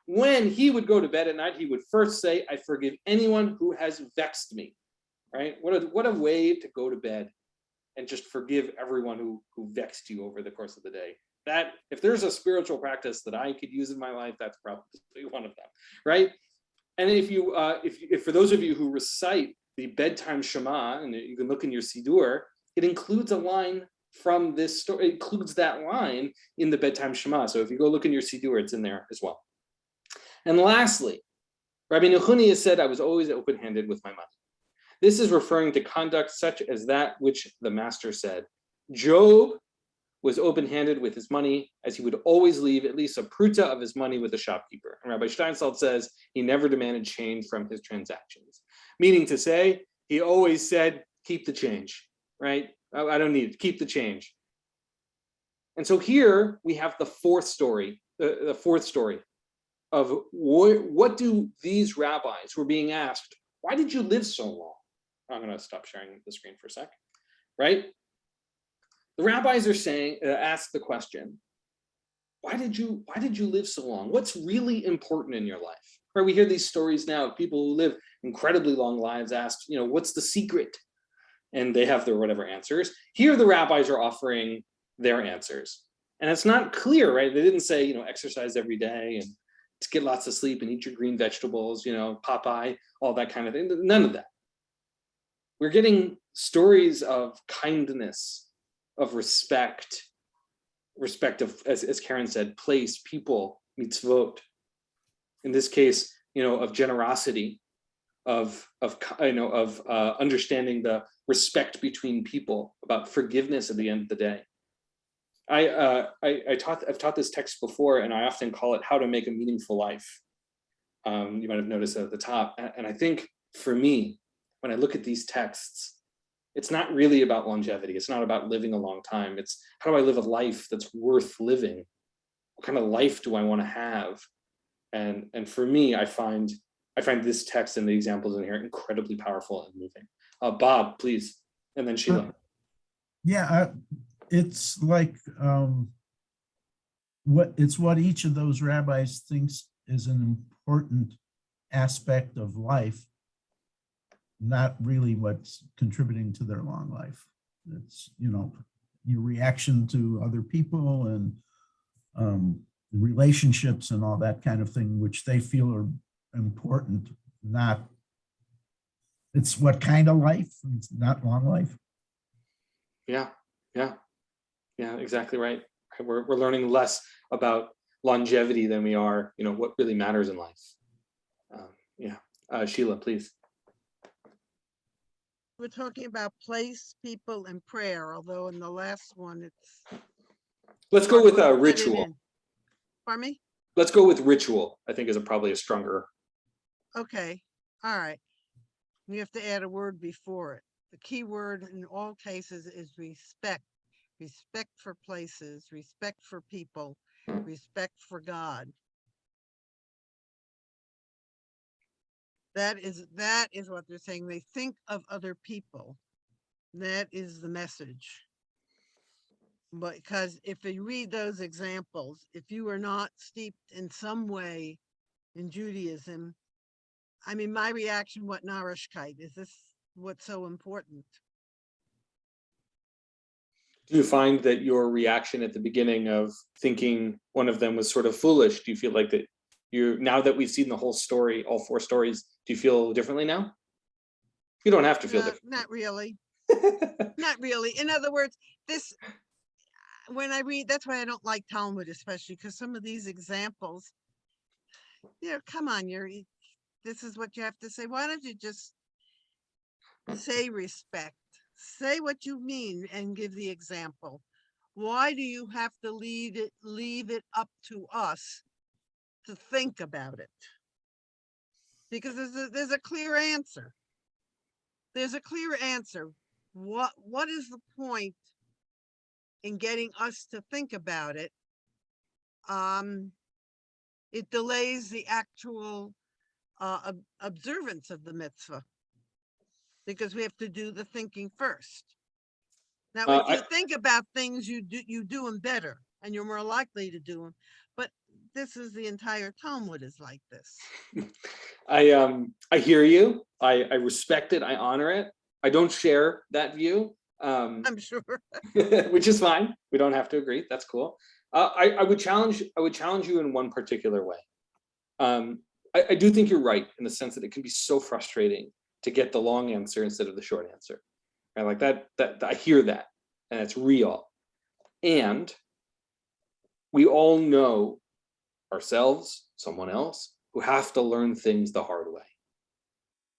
When he would go to bed at night, he would first say, I forgive anyone who has vexed me, right? What a way to go to bed and just forgive everyone who vexed you over the course of the day. That, if there's a spiritual practice that I could use in my life, that's probably one of them, right? And if for those of you who recite the bedtime Shema, and you can look in your Siddur, it includes a line from this story, it includes that line in the bedtime Shema. So if you go look in your Siddur, it's in there as well. And lastly, Rabbi Nechunia said, I was always open-handed with my money. This is referring to conduct such as that which the master said. Job was open-handed with his money, as he would always leave at least a pruta of his money with the shopkeeper. And Rabbi Steinsaltz says he never demanded change from his transactions. Meaning to say, he always said, keep the change, right? I don't need it, keep the change. And so here we have the fourth story of what do these rabbis who are being asked, why did you live so long? I'm gonna stop sharing the screen for a sec, right? The rabbis are saying, ask the question, why did you live so long? What's really important in your life? Right? We hear these stories now of people who live incredibly long lives asked, what's the secret? And they have their whatever answers. Here the rabbis are offering their answers. And it's not clear, right? They didn't say, exercise every day and to get lots of sleep and eat your green vegetables, Popeye, all that kind of thing. None of that. We're getting stories of kindness, of respect of, as Karen said, place, people, mitzvot. In this case, of generosity, of understanding the respect between people, about forgiveness at the end of the day. I've taught this text before, and I often call it how to make a meaningful life. You might have noticed that at the top. And I think for me, when I look at these texts, it's not really about longevity. It's not about living a long time. It's how do I live a life that's worth living? What kind of life do I want to have? And for me, I find this text and the examples in here incredibly powerful and moving. Bob, please, and then Sheila. Yeah, it's like what each of those rabbis thinks is an important aspect of life, not really what's contributing to their long life. It's, your reaction to other people and relationships and all that kind of thing, which they feel are important. not, it's what kind of life, it's not long life. Yeah, exactly right. We're learning less about longevity than we are, what really matters in life. Sheila, please. We're talking about place, people, and prayer, although in the last one, it's. Let's go with fit it ritual. in. Pardon me? Let's go with ritual, I think is probably a stronger. Okay, all right. You have to add a word before it. The key word in all cases is respect. Respect for places, respect for people, respect for God. That is what they're saying. They think of other people. That is the message. But because if you read those examples, if you are not steeped in some way in Judaism, I mean, my reaction, what Narishkeit? Is this what's so important? Do you find that your reaction at the beginning of thinking one of them was sort of foolish, do you feel like that now that we've seen the whole story, all 4 stories, do you feel differently now? You don't have to feel different. Not really. Not really. In other words, when I read, that's why I don't like Talmud, especially because some of these examples, come on, this is what you have to say. Why don't you just say respect? Say what you mean and give the example. Why do you have to leave it up to us to think about it? Because there's a clear answer. There's a clear answer. What is the point in getting us to think about it? It delays the actual observance of the mitzvah because we have to do the thinking first. Now, if you think about things, you do them better and you're more likely to do them. But this is the entire Talmud is like this. I hear you. I respect it. I honor it. I don't share that view. I'm sure. Which is fine. We don't have to agree. That's cool. I would challenge you in one particular way. I do think you're right in the sense that it can be so frustrating to get the long answer instead of the short answer. Right? Like that I hear that, and it's real. And we all know ourselves, someone else, who have to learn things the hard way.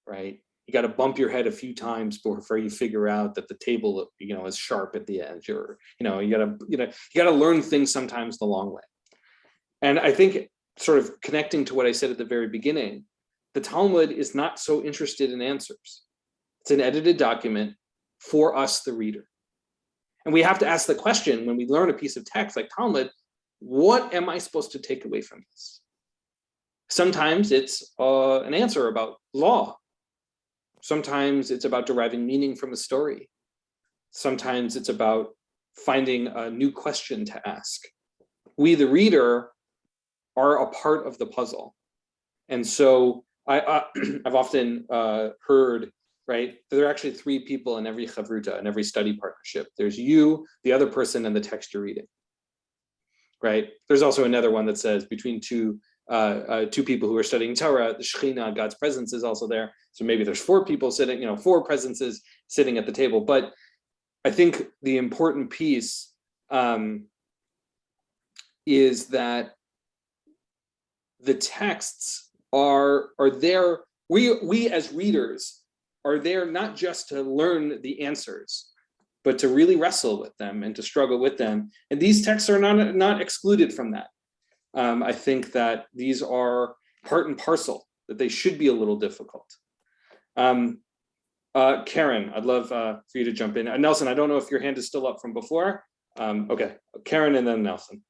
Right? You got to bump your head a few times before you figure out that the table, is sharp at the edge, or you got to learn things sometimes the long way. And I think, sort of connecting to what I said at the very beginning, the Talmud is not so interested in answers. It's an edited document for us, the reader. And we have to ask the question when we learn a piece of text like Talmud, what am I supposed to take away from this? Sometimes it's an answer about law. Sometimes it's about deriving meaning from a story. Sometimes it's about finding a new question to ask. We, the reader, are a part of the puzzle. And so I've often heard, right, there are actually 3 people in every chavruta, in every study partnership. There's you, the other person, and the text you're reading, right? There's also another one that says between two people who are studying Torah, the Shekhinah, God's presence, is also there. So maybe there's 4 people sitting, 4 presences sitting at the table. But I think the important piece is that the texts are there. We as readers are there not just to learn the answers, but to really wrestle with them and to struggle with them. And these texts are not excluded from that. I think that these are part and parcel, that they should be a little difficult. Karen, I'd love for you to jump in. Nelson, I don't know if your hand is still up from before. Okay, Karen and then Nelson.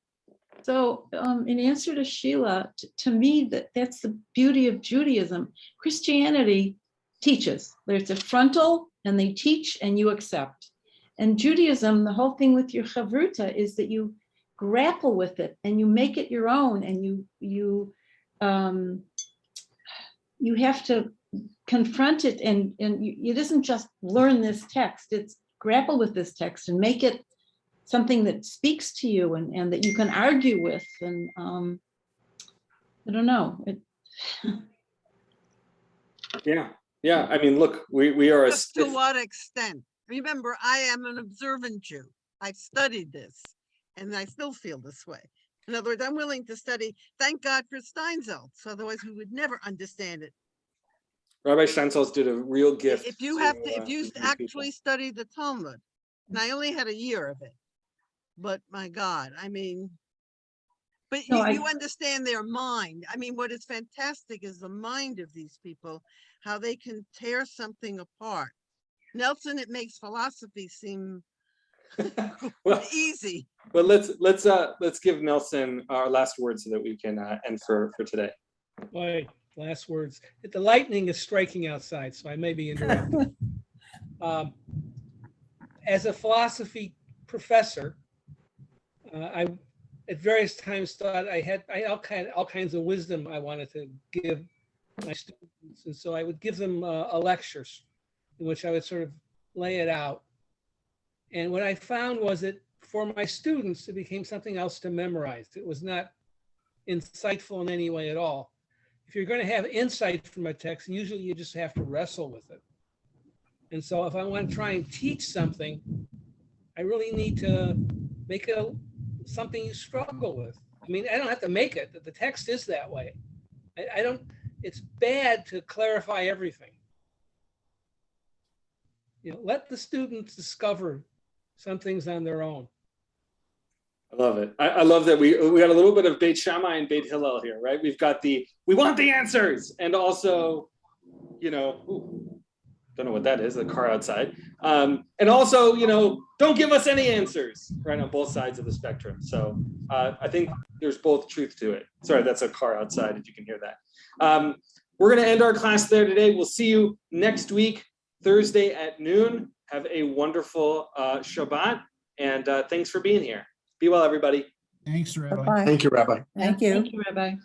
So in answer to Sheila, to me, that's the beauty of Judaism. Christianity teaches. There's a frontal and they teach and you accept. And Judaism, the whole thing with your chavruta is that you grapple with it and you make it your own, and you have to confront it, and it isn't just learn this text, it's grapple with this text and make it something that speaks to you and that you can argue with. And I don't know. Yeah. I mean, look, we are a Just to stiff. what extent? Remember, I am an observant Jew. I've studied this, and I still feel this way. In other words, I'm willing to study. Thank God for Steinsaltz, otherwise we would never understand it. Rabbi Steinsaltz did a real gift. If you actually study the Talmud, and I only had a year of it, but my God, I mean, but No, you understand their mind. I mean, what is fantastic is the mind of these people, how they can tear something apart. Nelson, it makes philosophy seem well, easy. But let's give Nelson our last word so that we can end for today. Boy, last words. The lightning is striking outside, so I may be interrupted. As a philosophy professor, I at various times thought I had all kinds of wisdom I wanted to give my students, and so I would give them a lecture in which I would sort of lay it out. And what I found was that for my students, it became something else to memorize. It was not insightful in any way at all. If you're going to have insight from a text, usually you just have to wrestle with it. And so if I want to try and teach something, I really need to make it something you struggle with. I mean, I don't have to make it. The text is that way. I don't, it's bad to clarify everything. You know, let the students discover some things on their own. I love it. I love that we got a little bit of Beit Shammai and Beit Hillel here, right? We've got we want the answers, and also, you know, don't know what that is, the car outside. And also, you know, don't give us any answers, right, on both sides of the spectrum. So I think there's both truth to it. Sorry, that's a car outside, if you can hear that. We're going to end our class there today. We'll see you next week, Thursday at noon. Have a wonderful Shabbat, and thanks for being here. Be well, everybody. Thanks, Rabbi. Bye-bye. Thank you, Rabbi. Thank you. Thank you, Rabbi.